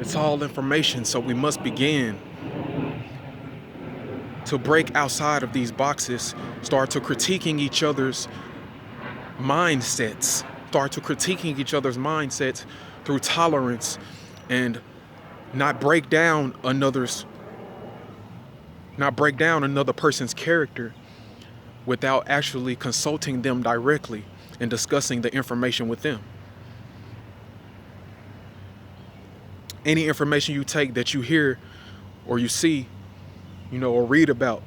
It's all information, so we must begin to break outside of these boxes, start to critiquing each other's mindsets, through tolerance, and not break down another person's character without actually consulting them directly and discussing the information with them. Any information you take that you hear or you see, or read about,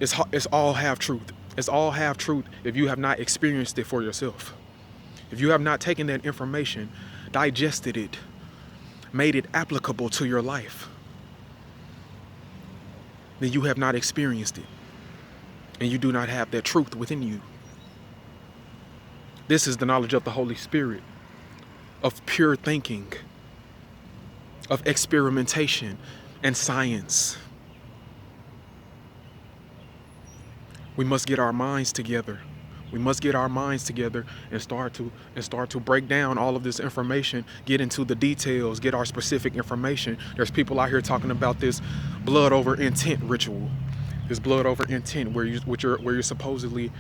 it's all half truth. It's all half truth if you have not experienced it for yourself. If you have not taken that information, digested it, made it applicable to your life, then you have not experienced it. And you do not have that truth within you. This is the knowledge of the Holy Spirit, of pure thinking, of experimentation and science. We must get our minds together. We must get our minds together and start to break down all of this information, get into the details, get our specific information. There's people out here talking about this blood over intent ritual, this blood over intent, where you're supposedly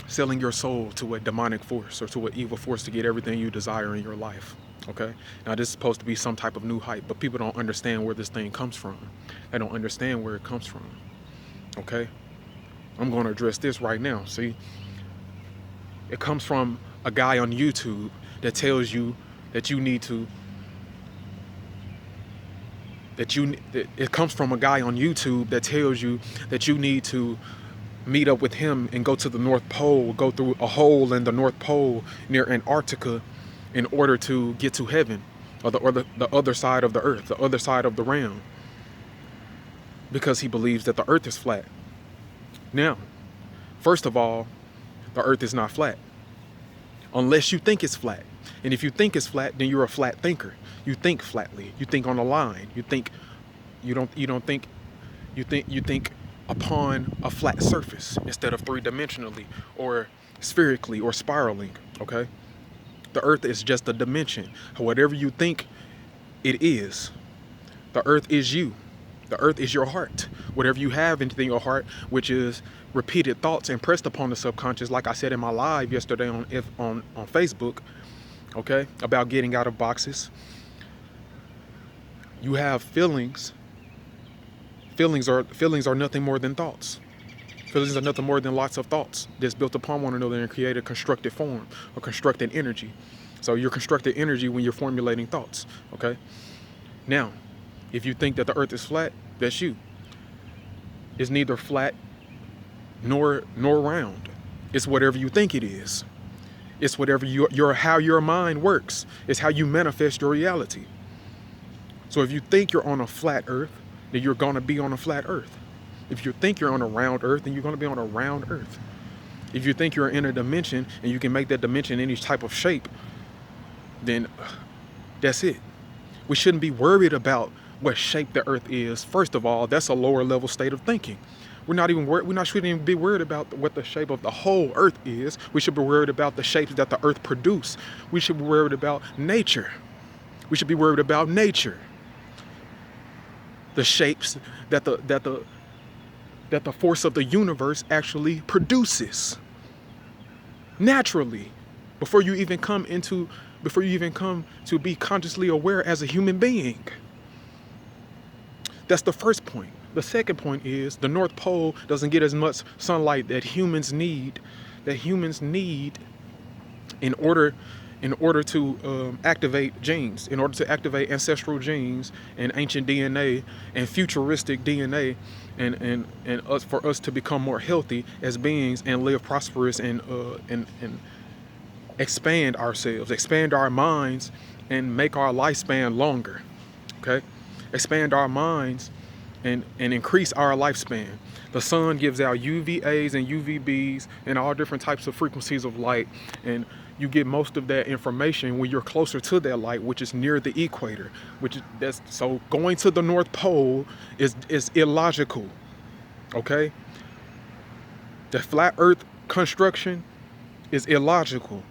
selling your soul to a demonic force or to an evil force to get everything you desire in your life. Okay? Now this is supposed to be some type of new hype, but people don't understand where this thing comes from. They don't understand where it comes from. Okay? I'm going to address this right now. See, it comes from a guy on YouTube that tells you that you need to, it comes from a guy on YouTube that tells you that you need to meet up with him and go to the North Pole, go through a hole in the North Pole near Antarctica in order to get to heaven, or the other side of the earth, the other side of the realm, because he believes that the earth is flat. Now, first of all, the earth is not flat unless you think it's flat. And if you think it's flat, then you're a flat thinker. You think flatly. You think on a line. You think upon a flat surface instead of three-dimensionally or spherically or spiraling. Okay? The earth is just a dimension. Whatever you think it is, the earth is you. The earth is your heart. Whatever you have in your heart, which is repeated thoughts impressed upon the subconscious, like I said in my live yesterday on Facebook, okay, about getting out of boxes. You have feelings. Feelings are nothing more than thoughts. Feelings are nothing more than lots of thoughts that's built upon one another and create a constructed form or constructed energy. So you're constructed energy when you're formulating thoughts. Okay. Now, if you think that the earth is flat, that's you. It's neither flat nor round. It's whatever you think it is. It's whatever how your mind works. It's how you manifest your reality. So if you think you're on a flat earth, then you're going to be on a flat earth. If you think you're on a round earth, then you're going to be on a round earth. If you think you're in a dimension and you can make that dimension any type of shape, then that's it. We shouldn't be worried about what shape the earth is. First of all, that's a lower level state of thinking. Shouldn't even be worried about what the shape of the whole earth is. We should be worried about the shapes that the earth produce. We should be worried about nature. We should be worried about nature. The shapes that the force of the universe actually produces naturally before you even come to be consciously aware as a human being. That's the first point. The second point is the North Pole doesn't get as much sunlight that humans need in order to activate genes, in order to activate ancestral genes and ancient DNA and futuristic DNA, and for us to become more healthy as beings and live prosperous and expand ourselves, expand our minds, and make our lifespan longer. Okay? Expand our minds and increase our lifespan. The sun gives out UVAs and UVBs and all different types of frequencies of light, and you get most of that information when you're closer to that light, which is near the equator. So going to the North Pole is illogical. Okay? The flat Earth construction is illogical.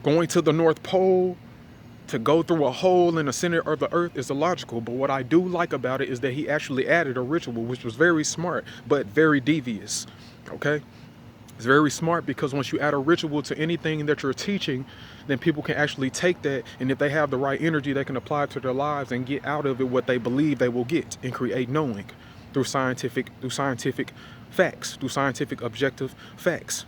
Going to the North Pole to go through a hole in the center of the earth is illogical. But what I do like about it is that he actually added a ritual, which was very smart, but very devious. Okay? It's very smart because once you add a ritual to anything that you're teaching, then people can actually take that, and if they have the right energy, they can apply it to their lives and get out of it what they believe they will get and create knowing through scientific facts, through scientific objective facts.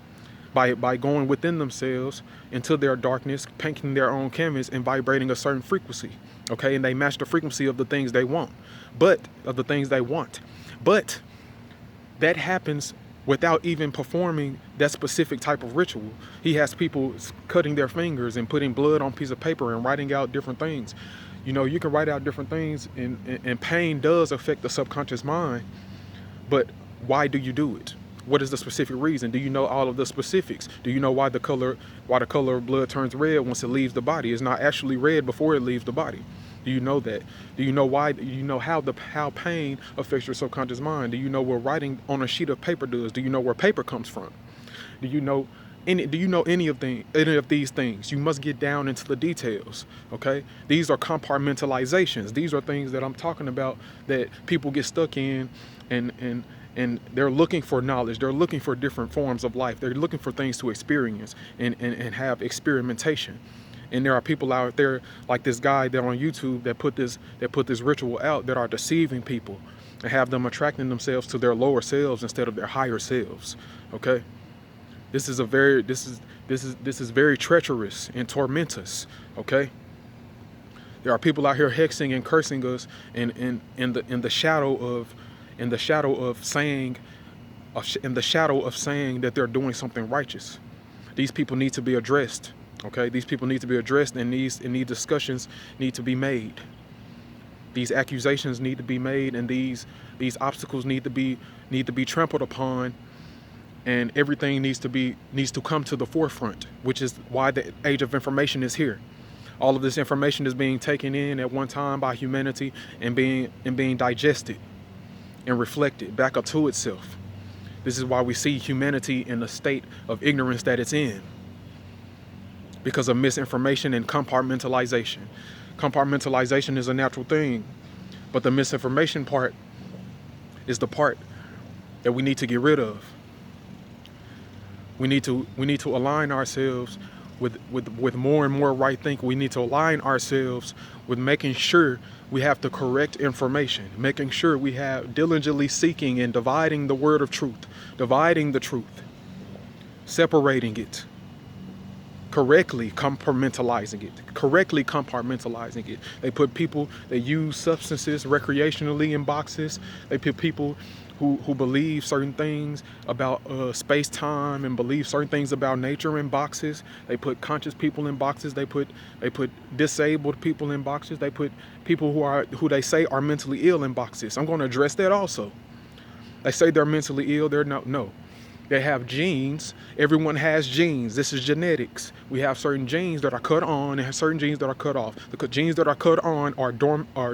By going within themselves into their darkness, painting their own canvas and vibrating a certain frequency. Okay, and they match the frequency of the things they want. But that happens without even performing that specific type of ritual. He has people cutting their fingers and putting blood on a piece of paper and writing out different things. You know, you can write out different things, and pain does affect the subconscious mind. But why do you do it? What is the specific reason? Do you know all of the specifics? Do you know why the color of blood turns red once it leaves the body? It's not actually red before it leaves the body. Do you know that? Do you know why? Do you know how pain affects your subconscious mind? Do you know what writing on a sheet of paper does? Do you know where paper comes from? Do you know any of these things? You must get down into the details. Okay? These are compartmentalizations. These are things that I'm talking about that people get stuck in, and they're looking for knowledge. They're looking for different forms of life. They're looking for things to experience and have experimentation. And there are people out there like this guy that on YouTube that put this ritual out that are deceiving people and have them attracting themselves to their lower selves instead of their higher selves. Okay? This is very treacherous and tormentous. Okay? There are people out here hexing and cursing us in the shadow of saying that they're doing something righteous. These people need to be addressed. Okay, these people need to be addressed, and these discussions need to be made. These accusations need to be made, and these obstacles need to be trampled upon, and everything needs to come to the forefront, which is why the age of information is here. All of this information is being taken in at one time by humanity and being digested and reflected back up to itself. This is why we see humanity in the state of ignorance that it's in, because of misinformation and compartmentalization. Compartmentalization is a natural thing, but the misinformation part is the part that we need to get rid of. We need to align ourselves with more and more right thinking. We need to align ourselves with making sure we have the correct information, making sure we have diligently seeking and dividing the word of truth, dividing the truth, separating it, correctly compartmentalizing it. They put people that use substances recreationally in boxes. They put people who believe certain things about space-time and believe certain things about nature in boxes. They put conscious people in boxes. They put disabled people in boxes. They put people who they say are mentally ill in boxes. I'm going to address that also. They say they're mentally ill. They're not. No. They have genes. Everyone has genes. This is genetics. We have certain genes that are cut on and certain genes that are cut off. The genes that are cut on are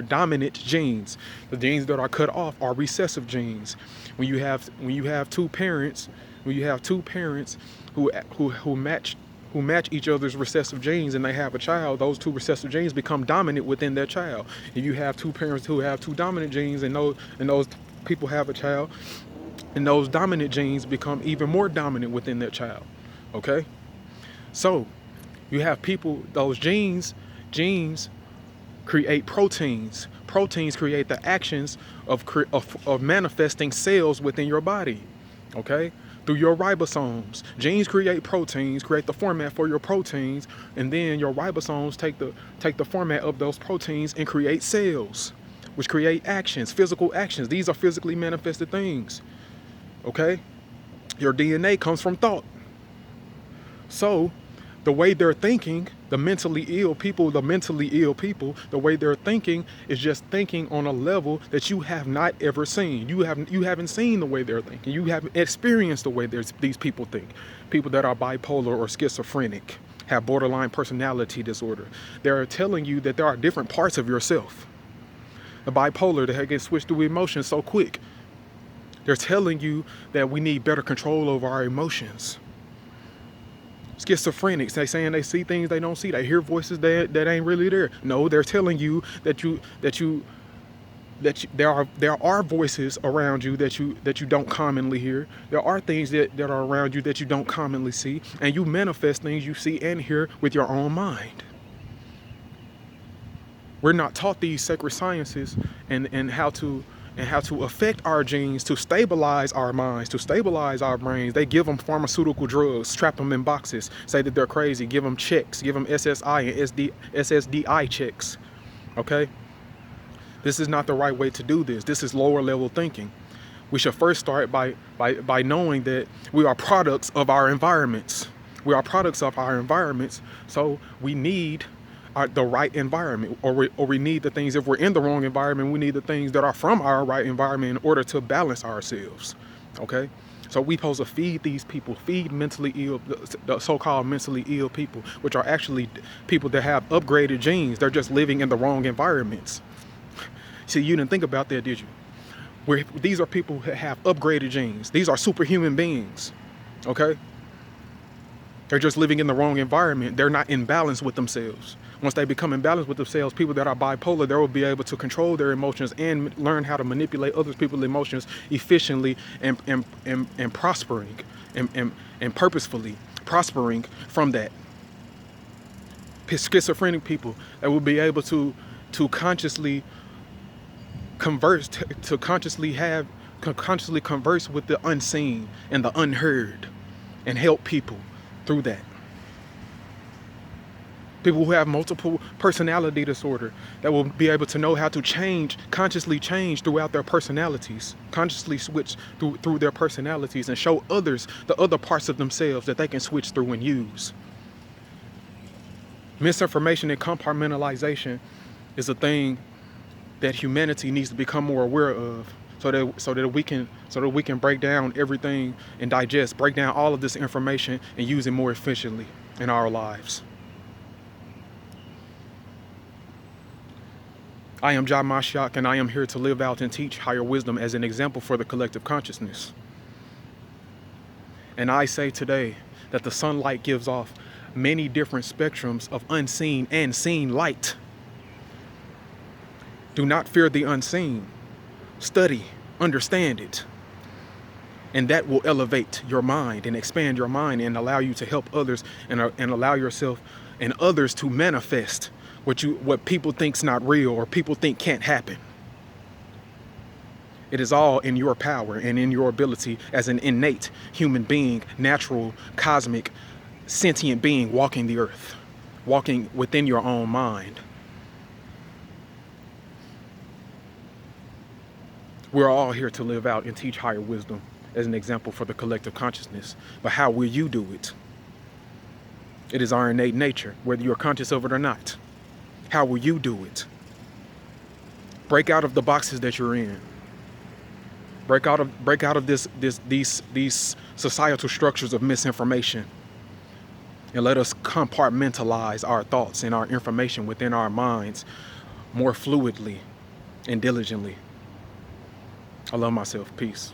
dominant genes. The genes that are cut off are recessive genes. When you have two parents who match each other's recessive genes and they have a child, those two recessive genes become dominant within their child. If you have two parents who have two dominant genes and those people have a child, and those dominant genes become even more dominant within their child. Okay? So you have people, those genes create proteins. Proteins create the actions of manifesting cells within your body. Okay? Through your ribosomes. Genes create proteins, create the format for your proteins, and then your ribosomes take the format of those proteins and create cells, which create actions, physical actions. These are physically manifested things. Okay? Your DNA comes from thought. So, the way they're thinking, the mentally ill people, the way they're thinking is just thinking on a level that you have not ever seen. You haven't seen the way they're thinking. You haven't experienced the way these people think. People that are bipolar or schizophrenic, have borderline personality disorder. They're telling you that there are different parts of yourself. The bipolar, they get switched through emotions so quick. They're telling you that we need better control over our emotions. Schizophrenics, they saying they see things they don't see. They hear voices that ain't really there. No, they're telling you that there are voices around you that you don't commonly hear. There are things that are around you that you don't commonly see, and you manifest things you see and hear with your own mind. We're not taught these sacred sciences and how to affect our genes, to stabilize our minds, to stabilize our brains. They give them pharmaceutical drugs, trap them in boxes, say that they're crazy, give them checks, give them SSI and SSDI checks. Okay? This is not the right way to do this. This is lower level thinking. We should first start by knowing that we are products of our environments. We are products of our environments, so we need the right environment, or we need the things. If we're in the wrong environment, we need the things that are from our right environment in order to balance ourselves. Okay? So we supposed to feed these people, feed mentally ill, the so-called mentally ill people, which are actually people that have upgraded genes. They're just living in the wrong environments. See, you didn't think about that, did you? These are people that have upgraded genes. These are superhuman beings, okay? They're just living in the wrong environment. They're not in balance with themselves. Once they become in balance with themselves, people that are bipolar, they will be able to control their emotions and learn how to manipulate other people's emotions efficiently and prospering and purposefully prospering from that. Schizophrenic people that will be able to consciously converse, to consciously converse with the unseen and the unheard and help people through that. People who have multiple personality disorder that will be able to know how to consciously change throughout their personalities, consciously switch through their personalities and show others the other parts of themselves that they can switch through and use. Misinformation and compartmentalization is a thing that humanity needs to become more aware of, so that we can break down everything and break down all of this information and use it more efficiently in our lives. I am JAH MASHIAC, and I am here to live out and teach higher wisdom as an example for the collective consciousness. And I say today that the sunlight gives off many different spectrums of unseen and seen light. Do not fear the unseen. Study, understand it. And that will elevate your mind and expand your mind and allow you to help others and allow yourself and others to manifest what people think's not real or people think can't happen. It is all in your power and in your ability as an innate human being, natural, cosmic, sentient being walking the earth, walking within your own mind. We're all here to live out and teach higher wisdom as an example for the collective consciousness. But how will you do it? It is our innate nature, whether you're conscious of it or not. How will you do it? Break out of the boxes that you're in. Break out of these societal structures of misinformation. And let us compartmentalize our thoughts and our information within our minds more fluidly and diligently. I love myself. Peace.